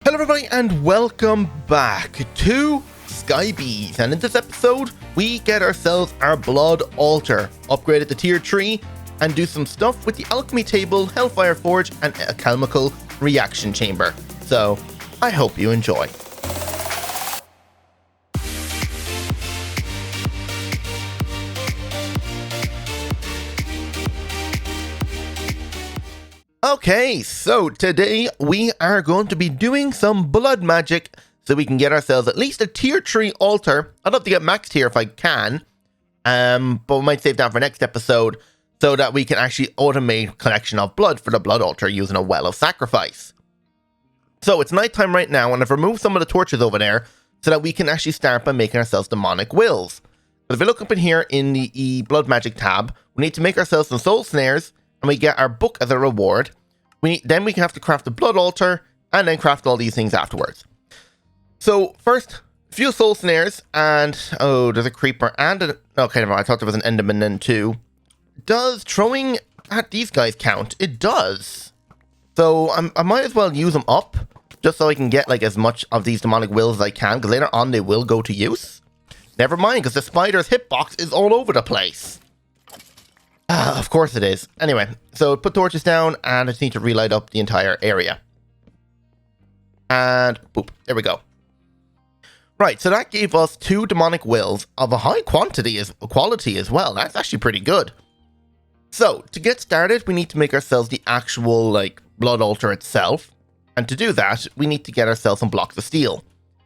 Hello everybody and welcome back to Skybees, and in this episode we get ourselves our blood altar, upgrade it to tier 3 and do some stuff with the alchemy table, hellfire forge and a chemical reaction chamber. So I hope you enjoy. Okay, so today we are going to be doing some blood magic so we can get ourselves at least a tier 3 altar. I'd love to get max tier if I can, but we might save that for next episode so that we can actually automate collection of blood for the blood altar using a well of sacrifice. So it's nighttime right now, and I've removed some of the torches over there so that we can actually start by making ourselves demonic wills. But if we look up in here in the blood magic tab, we need to make ourselves some soul snares, and we get our book as a reward. Then we can have to craft the blood altar and then craft all these things afterwards. So first, a few soul snares, and oh, there's a creeper and okay, I thought there was an enderman then too. Does throwing at these guys count? It does. So I might as well use them up just so I can get like as much of these demonic wills as I can, because later on they will go to use. Never mind, because the spider's hitbox is all over the place. Of course it is. Anyway, so put torches down, and I just need to relight up the entire area. And boop, there we go. Right, so that gave us 2 demonic wills of a high quality as well. That's actually pretty good. So, to get started, we need to make ourselves the actual, like, blood altar itself. And to do that, we need to get ourselves some blocks of steel.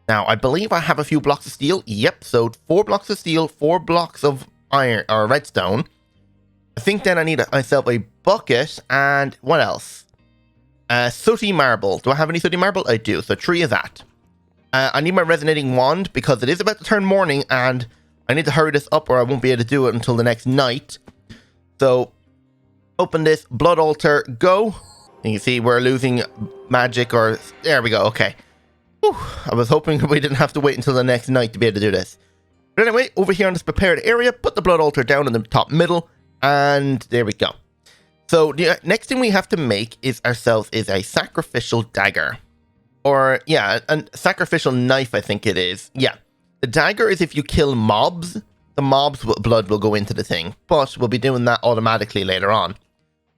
Now, I believe I have a few blocks of steel. Yep, so 4 blocks of steel, 4 blocks of iron, or redstone. I think then I need myself a bucket, and what else? Sooty marble. Do I have any sooty marble? I do, so 3 of that. I need my resonating wand, because it is about to turn morning, and I need to hurry this up or I won't be able to do it until the next night. So, open this blood altar, go. And you see we're losing magic, or there we go, okay. Whew, I was hoping we didn't have to wait until the next night to be able to do this. But anyway, over here on this prepared area, put the blood altar down in the top middle. And there we go. So the next thing we have to make is ourselves is a sacrificial dagger. Or, yeah, a sacrificial knife, I think it is. Yeah. The dagger is if you kill mobs, the mob's blood will go into the thing. But we'll be doing that automatically later on.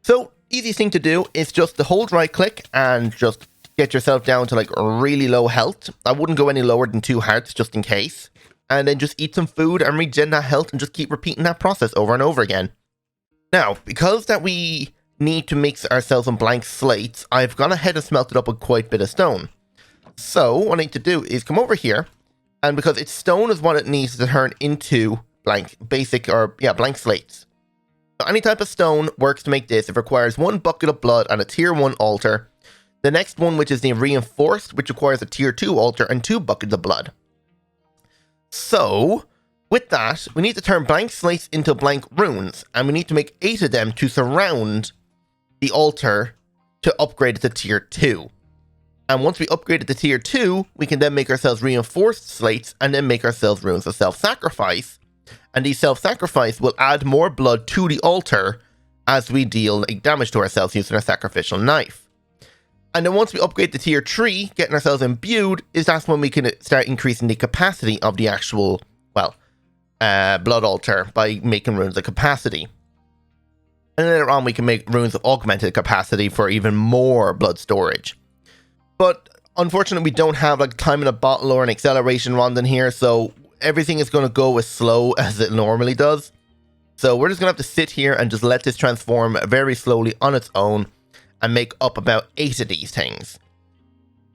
So, easiest thing to do is just to hold right click and just get yourself down to like really low health. I wouldn't go any lower than 2 hearts just in case. And then just eat some food and regen that health and just keep repeating that process over and over again. Now, because that we need to make ourselves some blank slates, I've gone ahead and smelted up a quite bit of stone. So, what I need to do is come over here, and because it's stone is what it needs to turn into blank slates. So any type of stone works to make this. It requires 1 bucket of blood and a tier 1 altar. The next one, which is the reinforced, which requires a tier 2 altar and 2 buckets of blood. So, with that, we need to turn blank slates into blank runes, and we need to make 8 of them to surround the altar to upgrade it to tier 2. And once we upgrade it to tier 2, we can then make ourselves reinforced slates and then make ourselves runes of self-sacrifice. And these self-sacrifice will add more blood to the altar as we deal damage to ourselves using our sacrificial knife. And then once we upgrade to tier 3, getting ourselves imbued, that's when we can start increasing the capacity of the actual, blood altar by making runes of capacity. And later on we can make runes of augmented capacity for even more blood storage. But unfortunately we don't have like time in a bottle or an acceleration wand in here, so everything is going to go as slow as it normally does. So we're just going to have to sit here and just let this transform very slowly on its own and make up about 8 of these things.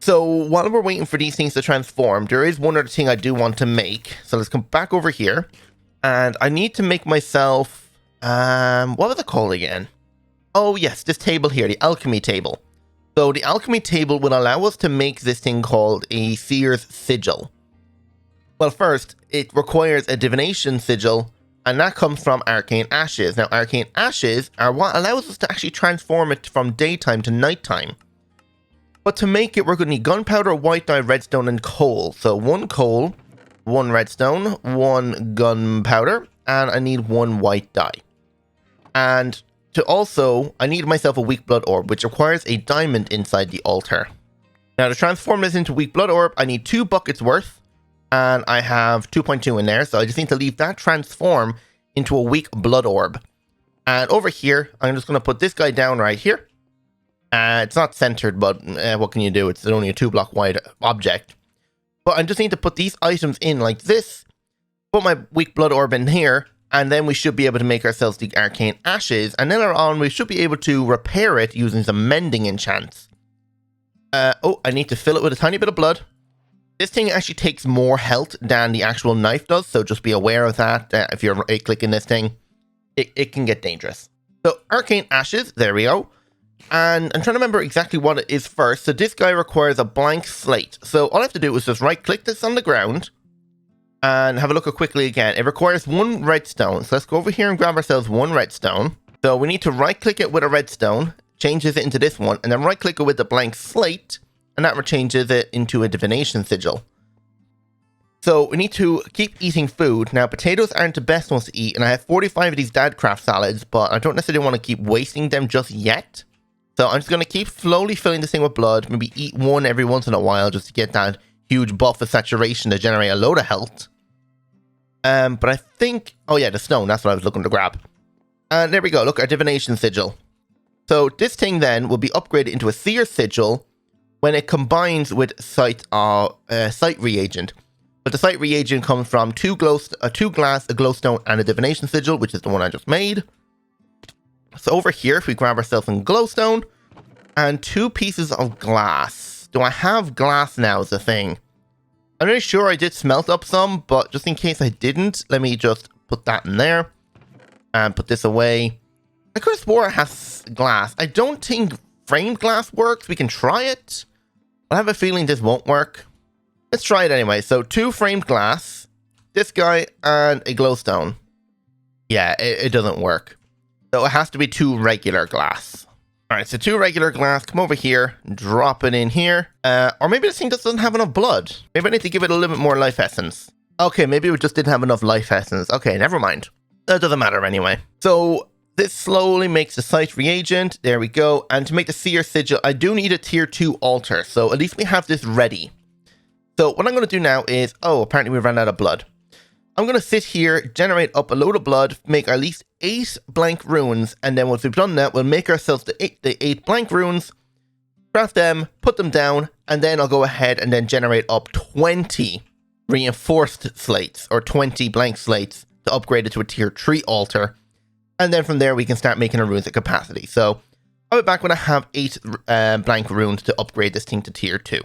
So while we're waiting for these things to transform, there is one other thing I do want to make. So let's come back over here. And I need to make myself, what was it called again? Oh yes, this table here, the alchemy table. So the alchemy table will allow us to make this thing called a seer's sigil. Well, first, it requires a divination sigil, and that comes from arcane ashes. Now, arcane ashes are what allows us to actually transform it from daytime to nighttime. But to make it, we're going to need gunpowder, white dye, redstone, and coal. So 1 coal, 1 redstone, 1 gunpowder, and I need 1 white dye. And to also, I need myself a weak blood orb, which requires a diamond inside the altar. Now, to transform this into weak blood orb, I need 2 buckets worth, and I have 2.2 in there, so I just need to leave that transform into a weak blood orb. And over here, I'm just going to put this guy down right here. It's not centered, but what can you do? It's only a 2-block wide object. But I just need to put these items in like this, put my weak blood orb in here, and then we should be able to make ourselves the arcane ashes, and then later on we should be able to repair it using some mending enchants. Oh, I need to fill it with a tiny bit of blood. This thing actually takes more health than the actual knife does, so just be aware of that. If you're right-clicking this thing, it can get dangerous. So, arcane ashes, there we go. And I'm trying to remember exactly what it is first. So this guy requires a blank slate. So all I have to do is just right-click this on the ground and have a look at quickly again. It requires 1 redstone. So let's go over here and grab ourselves 1 redstone. So we need to right-click it with a redstone, changes it into this one, and then right-click it with the blank slate, and that changes it into a divination sigil. So we need to keep eating food. Now, potatoes aren't the best ones to eat, and I have 45 of these dadcraft salads, but I don't necessarily want to keep wasting them just yet. So I'm just going to keep slowly filling this thing with blood, maybe eat 1 every once in a while just to get that huge buff of saturation to generate a load of health. But I think... Oh yeah, the stone, that's what I was looking to grab. And there we go, look, our divination sigil. So this thing then will be upgraded into a seer sigil when it combines with sight reagent. But the sight reagent comes from 2 glass, a glowstone, and a divination sigil, which is the one I just made. So over here, if we grab ourselves some glowstone and 2 pieces of glass. Do I have glass now is the thing? I'm really sure I did smelt up some, but just in case I didn't, let me just put that in there and put this away. I could have swore it has glass. I don't think framed glass works. We can try it. I have a feeling this won't work. Let's try it anyway. So 2 framed glass, this guy, and a glowstone. Yeah, it doesn't work. So it has to be 2 regular glass. Alright, so 2 regular glass. Come over here. Drop it in here. Or maybe this thing just doesn't have enough blood. Maybe I need to give it a little bit more life essence. Okay, maybe it just didn't have enough life essence. Okay, never mind. That doesn't matter anyway. So this slowly makes the sight reagent. There we go. And to make the seer sigil, I do need a tier 2 altar. So at least we have this ready. So what I'm going to do now is... Oh, apparently we ran out of blood. I'm going to sit here, generate up a load of blood, make at least 8 blank runes, and then once we've done that, we'll make ourselves the 8 blank runes, craft them, put them down, and then I'll go ahead and then generate up 20 reinforced slates, or 20 blank slates, to upgrade it to a tier 3 altar, and then from there we can start making our runes at capacity. So, I'll be back when I have 8 blank runes to upgrade this thing to tier 2.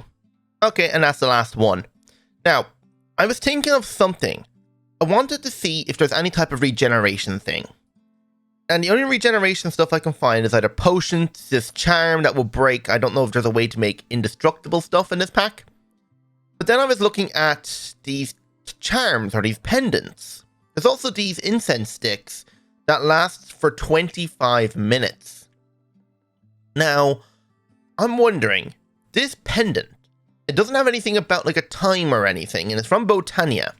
Okay, and that's the last one. Now, I was thinking of something. I wanted to see if there's any type of regeneration thing. And the only regeneration stuff I can find is either potions, this charm that will break. I don't know if there's a way to make indestructible stuff in this pack. But then I was looking at these charms or these pendants. There's also these incense sticks that last for 25 minutes. Now, I'm wondering, this pendant, it doesn't have anything about like a time or anything, and it's from Botania.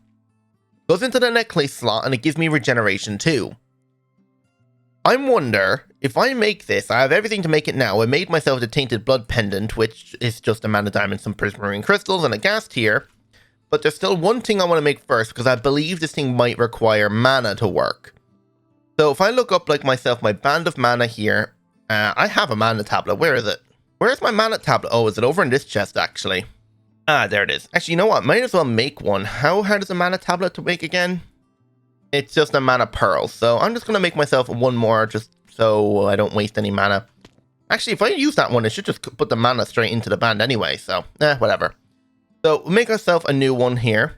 Goes into the necklace slot and it gives me regeneration too. I wonder if I make this, I have everything to make it now. I made myself the Tainted Blood pendant, which is just a mana diamond, some prismarine crystals, and a gas tier. But there's still one thing I want to make first, because I believe this thing might require mana to work. So if I look up like myself, my band of mana here, I have a mana tablet. Where is it? Where's my mana tablet? Oh, is it over in this chest actually? Ah, there it is. Actually, you know what? Might as well make one. How hard is a mana tablet to make again? It's just a mana pearl. So I'm just going to make myself one more just so I don't waste any mana. Actually, if I use that one, it should just put the mana straight into the band anyway. So, whatever. So we'll make ourselves a new one here.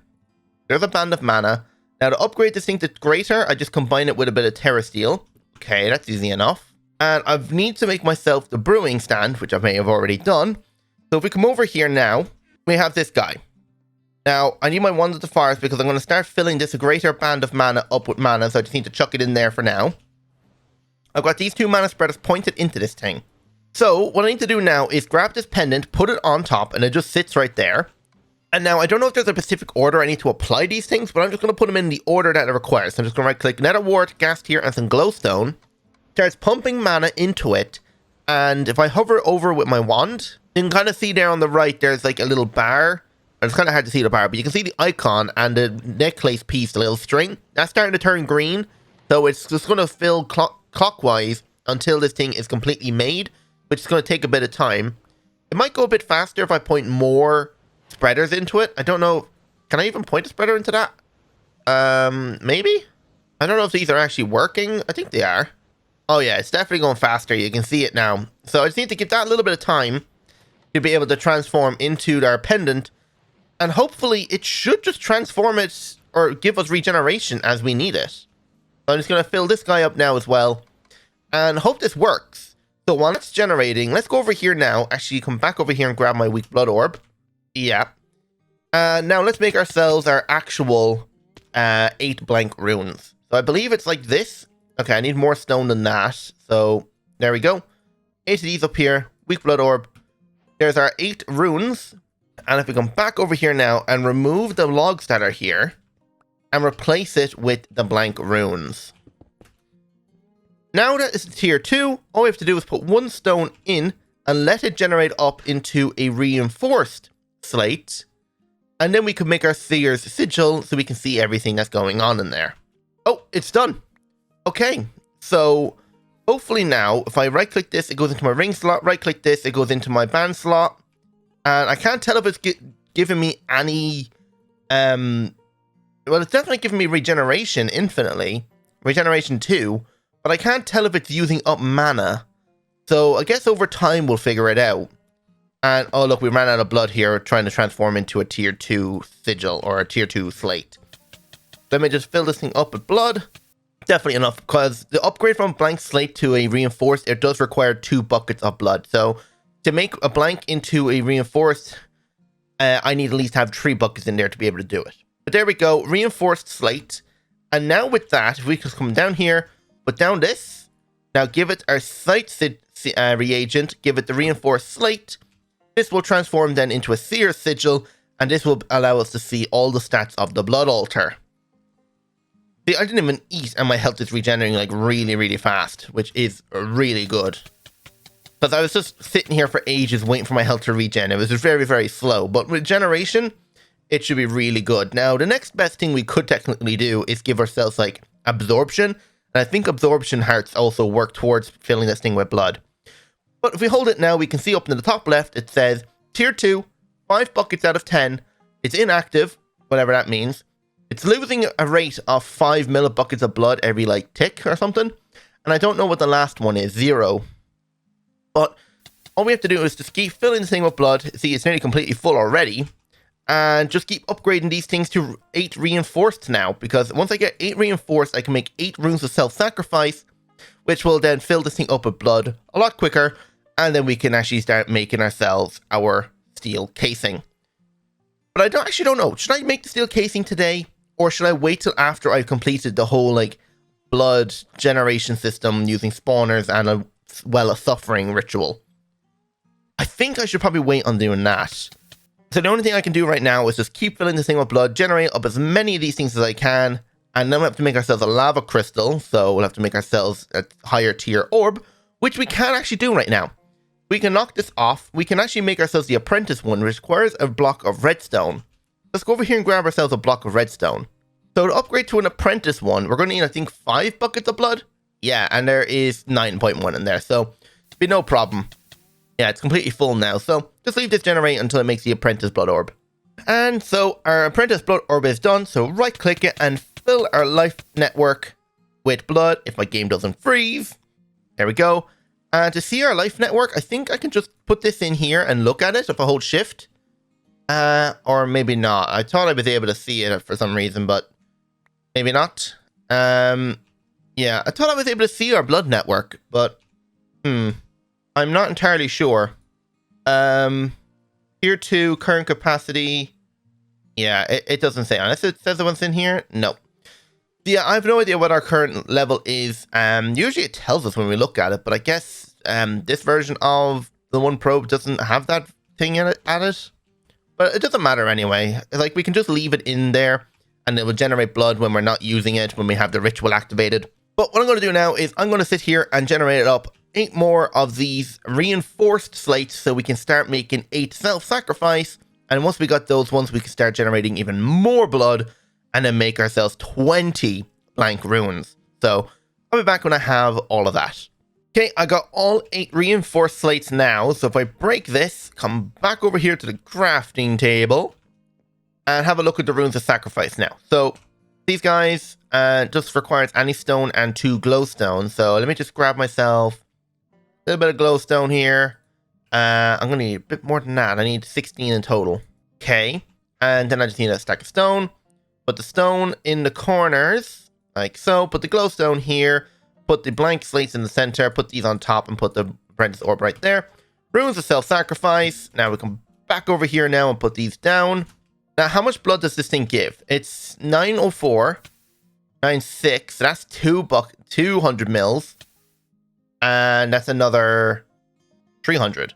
There's a band of mana. Now to upgrade this thing to greater, I just combine it with a bit of terra steel. Okay, that's easy enough. And I need to make myself the brewing stand, which I may have already done. So if we come over here now, we have this guy. Now, I need my wands at the fires because I'm going to start filling this greater band of mana up with mana, so I just need to chuck it in there for now. I've got these 2 mana spreaders pointed into this thing. So, what I need to do now is grab this pendant, put it on top, and it just sits right there. And now, I don't know if there's a specific order I need to apply these things, but I'm just going to put them in the order that it requires. So I'm just going to right-click Nether Wart, Gas Tier, and some Glowstone. Starts pumping mana into it, and if I hover over with my wand, You can kind of see there on the right, there's like a little bar. It's kind of hard to see the bar, but you can see the icon and the necklace piece, the little string. That's starting to turn green. So it's just going to fill clockwise until this thing is completely made, which is going to take a bit of time. It might go a bit faster if I point more spreaders into it. I don't know. Can I even point a spreader into that? Maybe? I don't know if these are actually working. I think they are. Oh yeah, it's definitely going faster. You can see it now. So I just need to give that a little bit of time to be able to transform into our pendant. And hopefully it should just transform it or give us regeneration as we need it. So I'm just going to fill this guy up now as well. And hope this works. So while it's generating, let's go over here now. Actually, come back over here and grab my weak blood orb. Yeah. Now let's make ourselves our actual 8 blank runes. So I believe it's like this. Okay, I need more stone than that. So there we go. 8 of these up here. Weak blood orb. There's our 8 runes. And if we come back over here now and remove the logs that are here and replace it with the blank runes. Now that it's tier 2, all we have to do is put 1 stone in and let it generate up into a reinforced slate. And then we can make our seer's sigil so we can see everything that's going on in there. Oh, it's done. Okay, so hopefully now, if I right click this, it goes into my ring slot. Right click this, it goes into my band slot. And I can't tell if it's giving me any... well, it's definitely giving me regeneration infinitely. Regeneration 2. But I can't tell if it's using up mana. So I guess over time we'll figure it out. And oh look, we ran out of blood here trying to transform into a tier 2 sigil or a tier 2 slate. Let me just fill this thing up with blood. Definitely enough, because the upgrade from blank slate to a reinforced, it does require 2 buckets of blood. So to make a blank into a reinforced, I need at least have 3 buckets in there to be able to do it. But there we go, reinforced slate. And now with that, if we just come down here, put down this, now give it our sight reagent, give it the reinforced slate. This will transform then into a seer sigil, and this will allow us to see all the stats of the blood altar. See, I didn't even eat, and my health is regenerating like really, really fast, which is really good. Because I was just sitting here for ages waiting for my health to regen. It was just very, very slow. But with regeneration, it should be really good. Now, the next best thing we could technically do is give ourselves like absorption. And I think absorption hearts also work towards filling this thing with blood. But if we hold it now, we can see up in the top left, it says tier 2, 5 buckets out of 10. It's inactive, whatever that means. It's losing a rate of 5 millibuckets of blood every like tick or something. And I don't know what the last one is, 0. But all we have to do is just keep filling this thing with blood. See, it's nearly completely full already. And just keep upgrading these things to 8 reinforced now. Because once I get 8 reinforced, I can make 8 runes of self-sacrifice, which will then fill this thing up with blood a lot quicker. And then we can actually start making ourselves our steel casing. But I actually don't know. Should I make the steel casing today? Or should I wait till after I've completed the whole like blood generation system using spawners and a suffering ritual? I think I should probably wait on doing that. So the only thing I can do right now is just keep filling this thing with blood, generate up as many of these things as I can, and then we have to make ourselves a lava crystal, so we'll have to make ourselves a higher tier orb, which we can actually do right now. We can knock this off. We can actually make ourselves the apprentice one, which requires a block of redstone. Let's go over here and grab ourselves a block of redstone. So to upgrade to an apprentice one, we're going to need, I think, 5 buckets of blood. Yeah, and there is 9.1 in there, so it'll be no problem. Yeah, it's completely full now, so just leave this generate until it makes the apprentice blood orb. And so our apprentice blood orb is done, so right click it and fill our life network with blood if my game doesn't freeze. There we go. And to see our life network, I think I can just put this in here and look at it if I hold shift. Or maybe not. I thought I was able to see it for some reason, but maybe not. Yeah, I thought I was able to see our blood network, but I'm not entirely sure. Tier 2, current capacity. Yeah, it doesn't say. Unless it says the one's in here. No. Yeah, I have no idea what our current level is. Usually it tells us when we look at it, but I guess this version of the One Probe doesn't have that thing in it, at it. But it doesn't matter anyway. Like, we can just leave it in there, and it will generate blood when we're not using it, when we have the ritual activated. But what I'm going to do now is I'm going to sit here and generate it up 8 more of these reinforced slates so we can start making 8 self-sacrifice. And once we got those ones, we can start generating even more blood and then make ourselves 20 blank runes. So I'll be back when I have all of that. Okay, I got all 8 reinforced slates now. So if I break this, come back over here to the crafting table and have a look at the runes of sacrifice now. So these guys just requires any stone and 2 glowstone. So let me just grab myself a little bit of glowstone here. I'm going to need a bit more than that. I need 16 in total. Okay, and then I just need a stack of stone. Put the stone in the corners, like so. Put the glowstone here. Put the blank slates in the center. Put these on top and put the apprentice orb right there. Runes of self-sacrifice. Now we come back over here now and put these down. Now, how much blood does this thing give? It's 904, 96. So that's 200 mils. And that's another 300.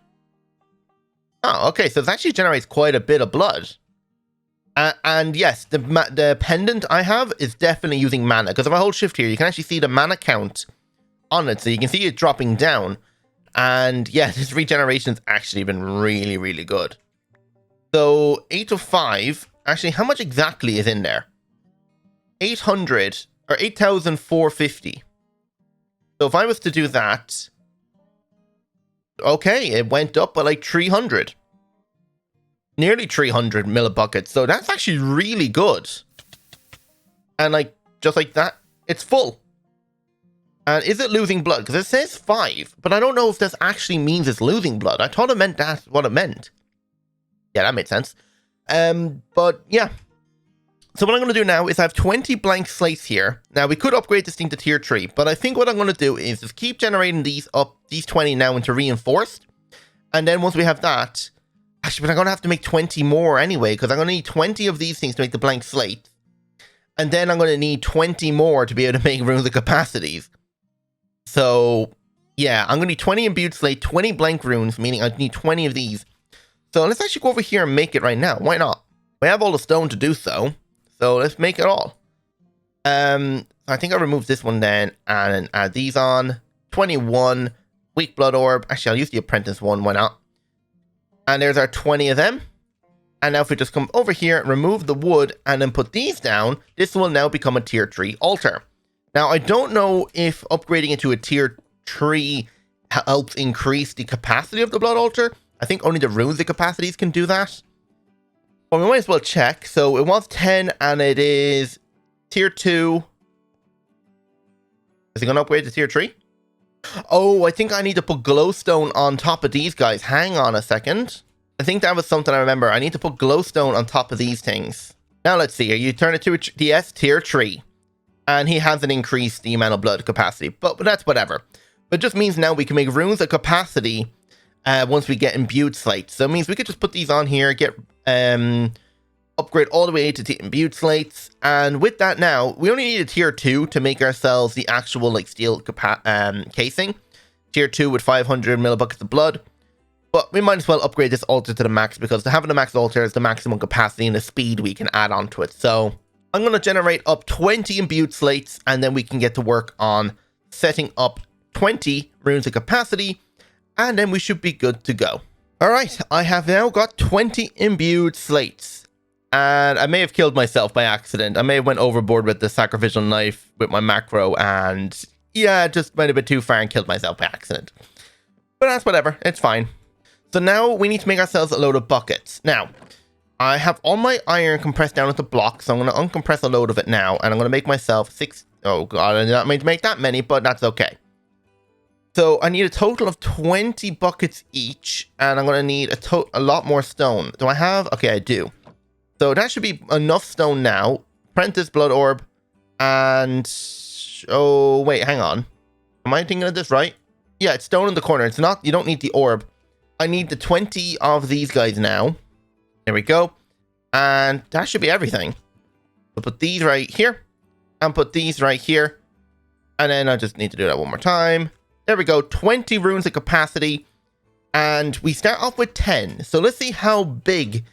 Oh, okay. So it actually generates quite a bit of blood. And yes, the pendant I have is definitely using mana. Because if I hold shift here, you can actually see the mana count on it. So you can see it dropping down. And yeah, this regeneration has actually been really, really good. So 8 of 5. Actually, how much exactly is in there? 800 or 8,450. So if I was to do that, okay, it went up by like 300. Nearly 300 millibuckets. So that's actually really good. And like, just like that, it's full. And is it losing blood? Because it says 5, but I don't know if this actually means it's losing blood. I thought it meant that's what it meant. Yeah, that made sense. But yeah. So what I'm going to do now is I have 20 blank slates here. Now, we could upgrade this thing to tier 3, but I think what I'm going to do is just keep generating these 20 now into reinforced. And then once we have that, actually, but I'm going to have to make 20 more anyway, because I'm going to need 20 of these things to make the blank slate. And then I'm going to need 20 more to be able to make runes of capacities. So, yeah, I'm going to need 20 imbued slate, 20 blank runes, meaning I need 20 of these. So let's actually go over here and make it right now. Why not? We have all the stone to do so. So let's make it all. I think I'll remove this one then and add these on. 21 weak blood orb. Actually, I'll use the apprentice one. Why not? And there's our 20 of them. And now if we just come over here, remove the wood, and then put these down, this will now become a tier 3 altar. Now, I don't know if upgrading it to a tier 3 helps increase the capacity of the blood altar. I think only the runes of capacities can do that. Well, we might as well check. So it was 10 and it is tier 2. Is it going to upgrade to tier 3? Oh, I think I need to put glowstone on top of these guys. Hang on a second. I think that was something I remember. I need to put glowstone on top of these things. Now let's see here. You turn it to DS tier 3. And he hasn't increased the amount of blood capacity. But that's whatever. But it just means now we can make runes of capacity once we get imbued slates. So it means we could just put these on here, get upgrade all the way to imbued slates. And with that now, we only need a tier 2 to make ourselves the actual like steel casing. Tier 2 with 500 millibuckets of blood. But we might as well upgrade this altar to the max, because having the max altar is the maximum capacity and the speed we can add onto it. So I'm going to generate up 20 imbued slates, and then we can get to work on setting up 20 runes of capacity, and then we should be good to go. Alright, I have now got 20 imbued slates. And I may have killed myself by accident. I may have went overboard with the sacrificial knife with my macro, and yeah, just went a bit too far and killed myself by accident. But that's whatever, it's fine. So now we need to make ourselves a load of buckets. Now, I have all my iron compressed down into blocks, so I'm going to uncompress a load of it now, and I'm going to make myself 6... Oh god, I did not mean to make that many, but that's okay. So I need a total of 20 buckets each, and I'm going to need a lot more stone. Do I have? Okay, I do. So that should be enough stone now. Apprentice blood orb, and... Oh, wait, hang on. Am I thinking of this right? Yeah, it's stone in the corner. It's not... You don't need the orb. I need the 20 of these guys now. There we go. And that should be everything. I'll put these right here. And put these right here. And then I just need to do that one more time. There we go. 20 runes of capacity. And we start off with 10. So let's see how big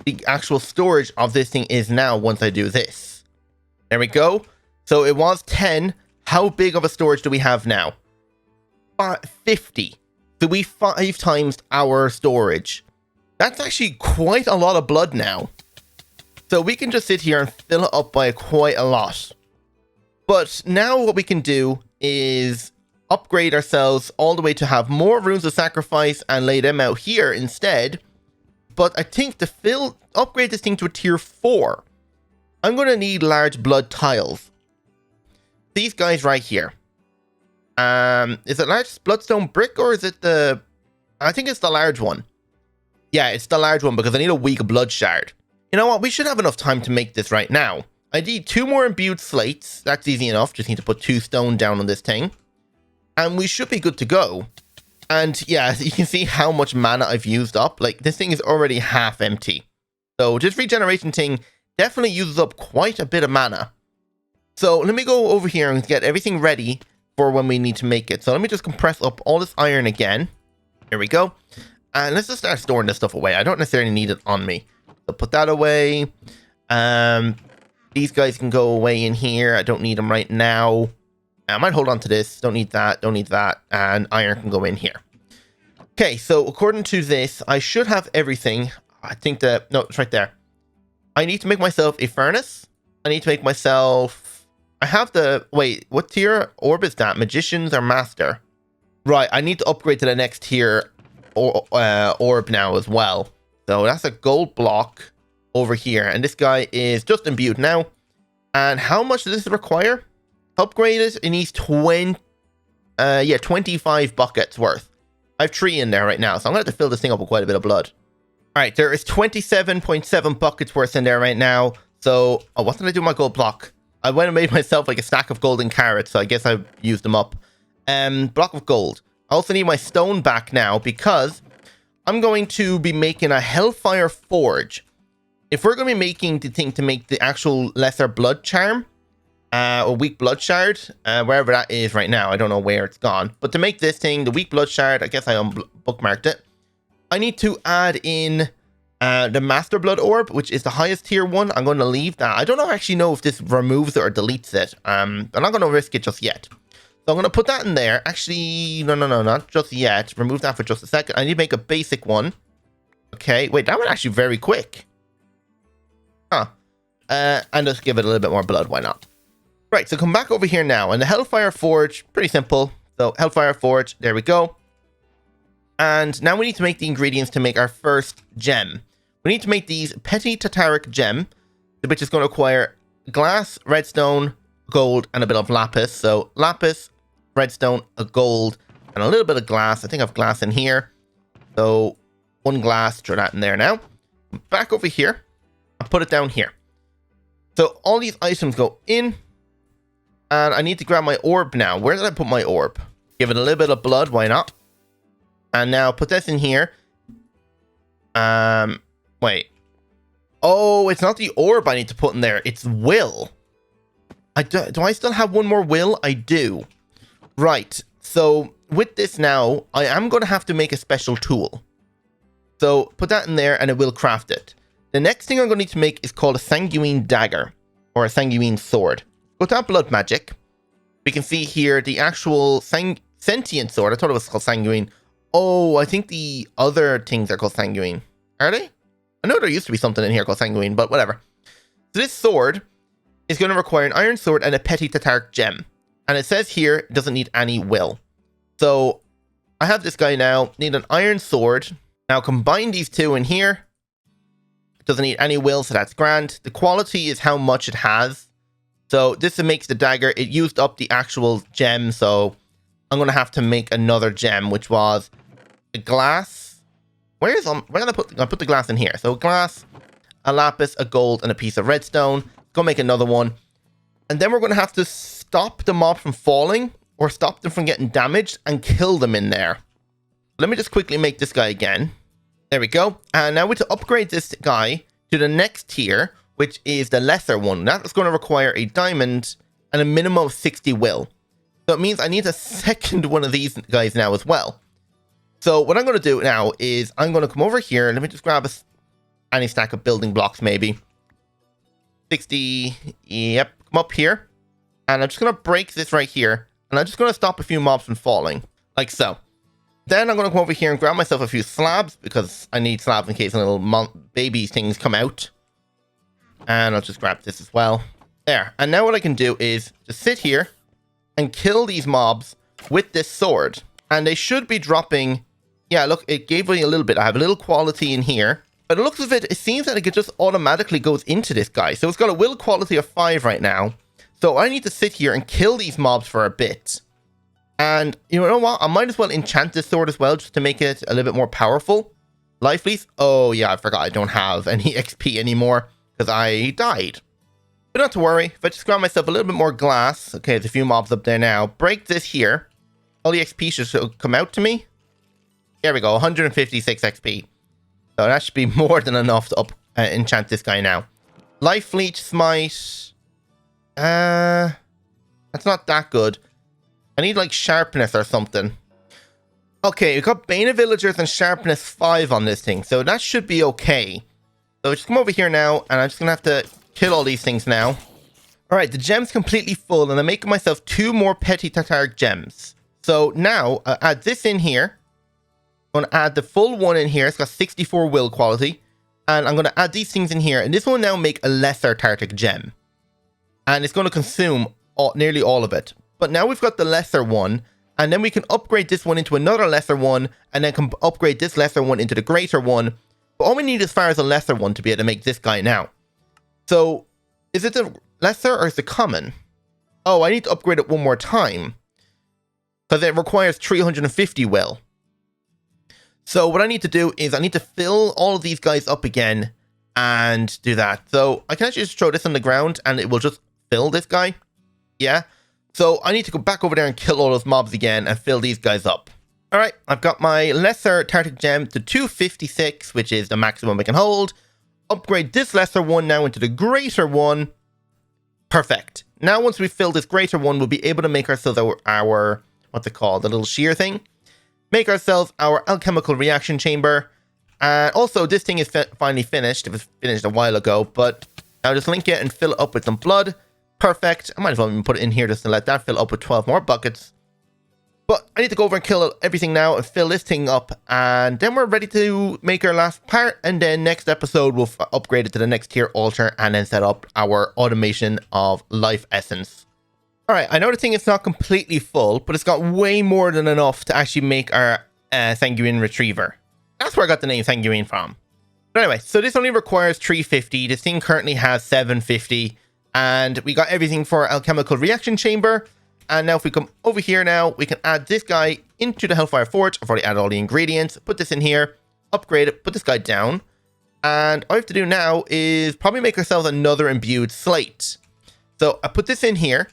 the actual storage of this thing is now once I do this. There we go. So it was 10. How big of a storage do we have now? 50. So we 5 times our storage. That's actually quite a lot of blood now. So we can just sit here and fill it up by quite a lot. But now what we can do is upgrade ourselves all the way to have more runes of sacrifice and lay them out here instead. But I think to upgrade this thing to a tier 4, I'm going to need large blood tiles. These guys right here. Is it large bloodstone brick or is it the... I think it's the large one. Yeah, it's the large one because I need a weak blood shard. You know what? We should have enough time to make this right now. I need 2 more imbued slates. That's easy enough. Just need to put 2 stone down on this thing. And we should be good to go. And yeah, you can see how much mana I've used up. Like, this thing is already half empty. So this regeneration thing definitely uses up quite a bit of mana. So let me go over here and get everything ready for when we need to make it. So let me just compress up all this iron again. Here we go. And let's just start storing this stuff away. I don't necessarily need it on me. So put that away. These guys can go away in here. I don't need them right now. I might hold on to this. Don't need that. Don't need that. And iron can go in here. Okay, so according to this, I should have everything. I think that... No, it's right there. I need to make myself a furnace. I need to make myself... I have the... Wait, what tier orb is that? Magicians or Master? Right, I need to upgrade to the next tier orb now as well. So that's a gold block over here. And this guy is just imbued now. And how much does this require? Upgrade it. It needs 25 buckets worth. I have 3 in there right now. So I'm going to have to fill this thing up with quite a bit of blood. All right, there is 27.7 buckets worth in there right now. So, what did I do with my gold block? I went and made myself like a stack of golden carrots, so I guess I used them up. Block of gold. I also need my stone back now because I'm going to be making a hellfire forge. If we're going to be making the thing to make the actual lesser blood charm, or weak blood shard, wherever that is right now, I don't know where it's gone. But to make this thing, the weak blood shard, I guess I bookmarked it. I need to add in the Master Blood Orb, which is the highest tier one. I'm going to leave that. I don't actually know if this removes it or deletes it. I'm not going to risk it just yet. So I'm going to put that in there. Actually, no, not just yet. Remove that for just a second. I need to make a basic one. Okay, wait, that went actually very quick. Huh. And just give it a little bit more blood. Why not? Right, so come back over here now. And the Hellfire Forge, pretty simple. So Hellfire Forge, there we go. And now we need to make the ingredients to make our first gem. We need to make these Petty Tataric Gem, which is going to require glass, redstone, gold, and a bit of lapis. So lapis, redstone, a gold, and a little bit of glass. I think I have glass in here. So 1 glass, throw that in there now. Back over here, I'll put it down here. So all these items go in. And I need to grab my orb now. Where did I put my orb? Give it a little bit of blood, why not? And now put this in here. Wait. Oh, it's not the orb I need to put in there. It's will. Do I still have 1 more will? I do. Right. So with this now, I am going to have to make a special tool. So put that in there and it will craft it. The next thing I'm going to need to make is called a sanguine dagger. Or a sanguine sword. Go to blood magic. We can see here the actual sentient sword. I thought it was called sanguine. Oh, I think the other things are called sanguine. Are they? I know there used to be something in here called sanguine, but whatever. So this sword is going to require an iron sword and a petty tataric gem. And it says here it doesn't need any will. So I have this guy now. Need an iron sword. Now combine these 2 in here. It doesn't need any will, so that's grand. The quality is how much it has. So this makes the dagger. It used up the actual gem, so I'm going to have to make another gem, which was a glass. Where did I put the glass in here? So glass, a lapis, a gold, and a piece of redstone. Go make another one. And then we're going to have to stop the mob from falling or stop them from getting damaged and kill them in there. Let me just quickly make this guy again. There we go. And now we need to upgrade this guy to the next tier, which is the lesser one. That's going to require a diamond and a minimum of 60 will. So it means I need a second one of these guys now as well. So what I'm going to do now is I'm going to come over here. Let me just grab any stack of building blocks maybe. 60. Yep. Come up here. And I'm just going to break this right here. And I'm just going to stop a few mobs from falling. like so. Then I'm going to come over here and grab myself a few slabs, because I need slabs in case little baby things come out. And I'll just grab this as well. There. And now what I can do is just sit here and kill these mobs with this sword. And they should be dropping... Yeah, look, it gave me a little bit. I have a little quality in here. But it looks as if it seems that it just automatically goes into this guy. So it's got a will quality of 5 right now. So I need to sit here and kill these mobs for a bit. And you know what? I might as well enchant this sword as well, just to make it a little bit more powerful. Life lease. Oh yeah, I forgot I don't have any XP anymore because I died. But not to worry. If I just grab myself a little bit more glass. Okay, there's a few mobs up there now. Break this here. All the XP should come out to me. There we go, 156 XP. So that should be more than enough to enchant this guy now. Life leech smite. That's not that good. I need like sharpness or something. Okay, we've got Bane of Villagers and sharpness 5 on this thing. So that should be okay. So just come over here now, and I'm just going to have to kill all these things now. Alright, the gem's completely full, and I'm making myself 2 more petty tartaric gems. So now, add this in here. I'm going to add the full one in here. It's got 64 will quality. And I'm going to add these things in here. And this will now make a lesser tartaric gem. And it's going to consume nearly all of it. But now we've got the lesser one. And then we can upgrade this one into another lesser one. And then can upgrade this lesser one into the greater one. But all we need as far as a lesser one to be able to make this guy now. So, is it the lesser or is it common? Oh, I need to upgrade it one more time. Because it requires 350 will. So what I need to do is I need to fill all of these guys up again and do that. So I can actually just throw this on the ground and it will just fill this guy. Yeah. So I need to go back over there and kill all those mobs again and fill these guys up. All right. I've got my lesser tartaric gem to 256, which is the maximum I can hold. Upgrade this lesser one now into the greater one. Perfect. Now once we fill this greater one, we'll be able to make ourselves our what's it called? The little shear thing. Make ourselves our alchemical reaction chamber. And also, this thing is finally finished. It was finished a while ago, but I'll just link it and fill it up with some blood. Perfect. I might as well even put it in here just to let that fill up with 12 more buckets. But I need to go over and kill everything now and fill this thing up. And then we're ready to make our last part. And then next episode, we'll upgrade it to the next tier altar and then set up our automation of life essence. Alright, I know the thing is not completely full, but it's got way more than enough to actually make our sanguine retriever. That's where I got the name sanguine from. But anyway, so this only requires 350. This thing currently has 750. And we got everything for our alchemical reaction chamber. And now if we come over here now, we can add this guy into the Hellfire Forge. I've already added all the ingredients. Put this in here, upgrade it, put this guy down. And all I have to do now is probably make ourselves another imbued slate. So I put this in here.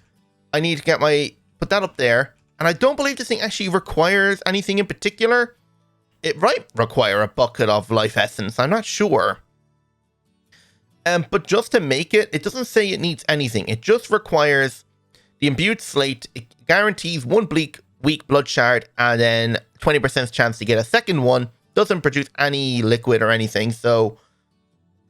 I need to get put that up there. And I don't believe this thing actually requires anything in particular. It might require a bucket of life essence. I'm not sure. But just to make it, it doesn't say it needs anything. It just requires the imbued slate. It guarantees 1 weak blood shard and then 20% chance to get a second one. Doesn't produce any liquid or anything. So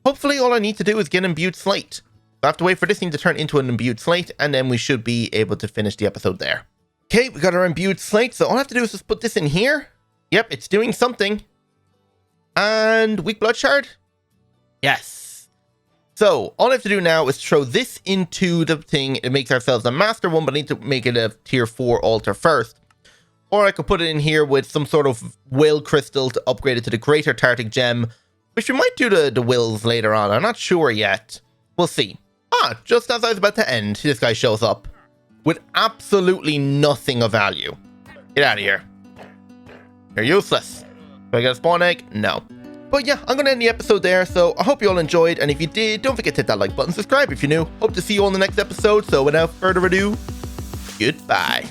hopefully all I need to do is get an imbued slate. I have to wait for this thing to turn into an imbued slate, and then we should be able to finish the episode there. Okay, we got our imbued slate, so all I have to do is just put this in here. Yep, it's doing something. And weak blood shard? Yes. So, all I have to do now is throw this into the thing. It makes ourselves a master one, but I need to make it a tier 4 altar first. Or I could put it in here with some sort of will crystal to upgrade it to the greater tartaric gem, which we might do the wills later on. I'm not sure yet. We'll see. Just as I was about to end, this guy shows up with absolutely nothing of value. Get out of here. You're useless. Do I get a spawn egg? No. But yeah, I'm going to end the episode there, so I hope you all enjoyed, and if you did, don't forget to hit that like button, subscribe if you're new. Hope to see you all in the next episode, so without further ado, goodbye.